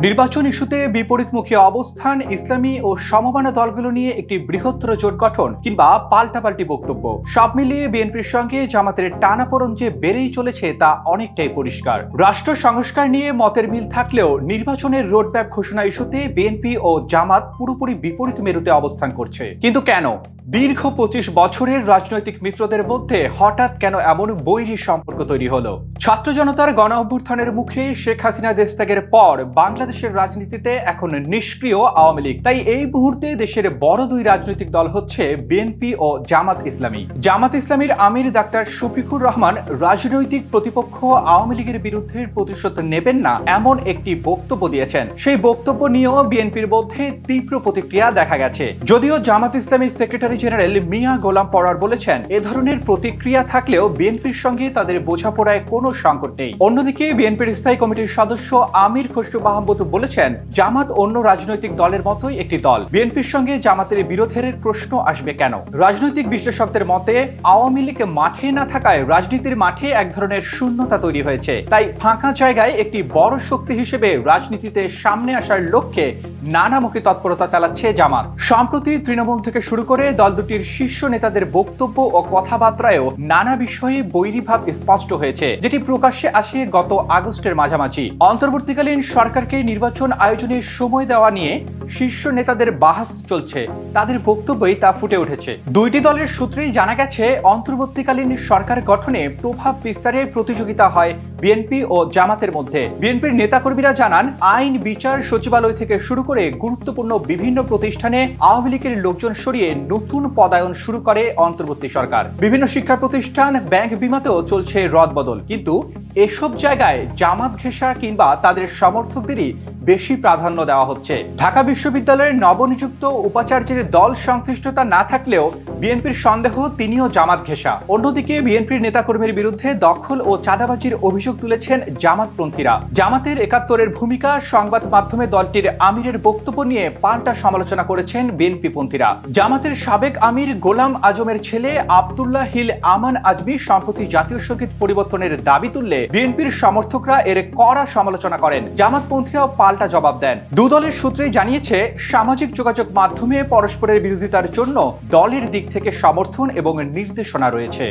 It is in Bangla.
নির্বাচন ইস্যুতে বিপরীতমুখী অবস্থান, ইসলামী ও সমমানা দলগুলো নিয়ে একটি বৃহত্তর জোট গঠন কিংবা পাল্টাপাল্টি বক্তব্য, সব মিলিয়ে বিএনপির সঙ্গে জামাতের টানাপোড়েন যে বেড়েই চলেছে তা অনেকটাই পরিষ্কার। রাষ্ট্র সংস্কার নিয়ে মতের মিল থাকলেও নির্বাচনের রোডম্যাপ ঘোষণা ইস্যুতে বিএনপি ও জামাত পুরোপুরি বিপরীত মেরুতে অবস্থান করছে। কিন্তু কেন? দীর্ঘ 25 বছরের রাজনৈতিক মিত্রদের মধ্যে হঠাৎ কেন এমন বৈরী সম্পর্ক তৈরি হলো? ছাত্র জনতার গণ অভ্যুত্থানের মুখে শেখ হাসিনা দেশত্যাগের পর বাংলাদেশের রাজনীতিতে এখন নিষ্ক্রিয় আওয়ামী লীগ। তাই এই মুহূর্তে দেশের বড় দুই রাজনৈতিক দল হচ্ছে বিএনপি ও জামাত ইসলামী। জামাত ইসলামীর আমির ডাক্তার শফিকুর রহমান রাজনৈতিক প্রতিপক্ষ আওয়ামী লীগের বিরুদ্ধে প্রতিশোধ নেবেন না এমন একটি বক্তব্য দিয়েছেন। সেই বক্তব্য নিয়েও বিএনপির মধ্যে তীব্র প্রতিক্রিয়া দেখা গেছে। যদিও জামাত ইসলামীর সেক্রেটারি জেনারেল মিয়া গোলাম পরোয়ার বলেছেন, এ ধরনের প্রতিক্রিয়া থাকলেও বিএনপির সঙ্গে তাদের বোঝাপড়ায় কোনো সংকট নেই। অন্যদিকে বিএনপির স্থায়ী কমিটির সদস্য আমির খসরু মাহমুদ বলেছেন, জামাত অন্য রাজনৈতিক দলের মতোই একটি দল, বিএনপির সঙ্গে জামাতের বিরোধের প্রশ্ন আসবে কেন? রাজনৈতিক বিশ্লেষকদের মতে আওয়ামী লীগ মাঠে না থাকায় রাজনীতির মাঠে এক ধরনের শূন্যতা তৈরি হয়েছে। তাই ফাঁকা জায়গায় একটি বড় শক্তি হিসেবে রাজনীতিতে সামনে আসার লক্ষ্যে নানামুখী তৎপরতা চালাচ্ছে জামাত। সম্প্রতি তৃণমূল থেকে শুরু করে দল দুটির শীর্ষ নেতাদের বক্তব্য ও কথাবার্তায়ও নানা বিষয়ে বৈরীভাব স্পষ্ট হয়েছে, যেটি প্রকাশ্যে আসে গত আগস্টের মাঝামাঝি। অন্তর্বর্তীকালীন সরকারকে নির্বাচন আয়োজনের সময় দেওয়া নিয়ে শীর্ষ নেতাদের বাহাস চলছে, তাদের বক্তব্যই তা ফুটে উঠেছে। দুইটি দলের সূত্রেই জানা গেছে, অন্তর্বর্তীকালীন সরকার গঠনে প্রভাব বিস্তারের প্রতিযোগিতা হয় বিএনপি ও জামাতের মধ্যে। বিএনপির নেতাকর্মীরা জানান, আইন, বিচার, সচিবালয় থেকে শুরু করে গুরুত্বপূর্ণ বিভিন্ন প্রতিষ্ঠানে আওয়ামী লীগের লোকজন সরিয়ে নতুন পদায়ন শুরু করে অন্তর্বর্তী সরকার। বিভিন্ন শিক্ষা প্রতিষ্ঠান, ব্যাংক, বিমাতেও চলছে রদবদল। কিন্তু এসব জায়গায় জামাত ঘেঁষা কিংবা তাদের সমর্থকদেরই বেশি প্রাধান্য দেওয়া হচ্ছে। ঢাকা বিশ্ববিদ্যালয়ের নবনিযুক্ত উপাচার্যের দল সংশ্লিষ্টতা না থাকলেও বিএনপির সন্দেহ তিনিও জামাত ঘেঁষা। অন্যদিকে বিএনপির নেতাকর্মীর বিরুদ্ধে দখল ও চাঁদাবাজির অভিযোগ তুলেছেন জামাতপন্থীরা। জামাতের ৭১-এর ভূমিকা, সংবাদ মাধ্যমে দলটির আমিরের বক্তব্য নিয়ে পাল্টা সমালোচনা করেছেন বিএনপি পন্থীরা। জামাতের সাবেক আমির গোলাম আজমের ছেলে আব্দুল্লাহ হিল আমান আজমি সম্প্রতি জাতীয় সঙ্গীত পরিবর্তনের দাবি তুললে বিএনপির সমর্থকরা এর কড়া সমালোচনা করেন। জামাতপন্থীরাও পাল্টা জবাব দেন। দু দলের সূত্রেই জানিয়েছে, সামাজিক যোগাযোগ মাধ্যমে পরস্পরের বিরোধিতার জন্য দলের দিক থেকে সমর্থন এবং নির্দেশনা রয়েছে।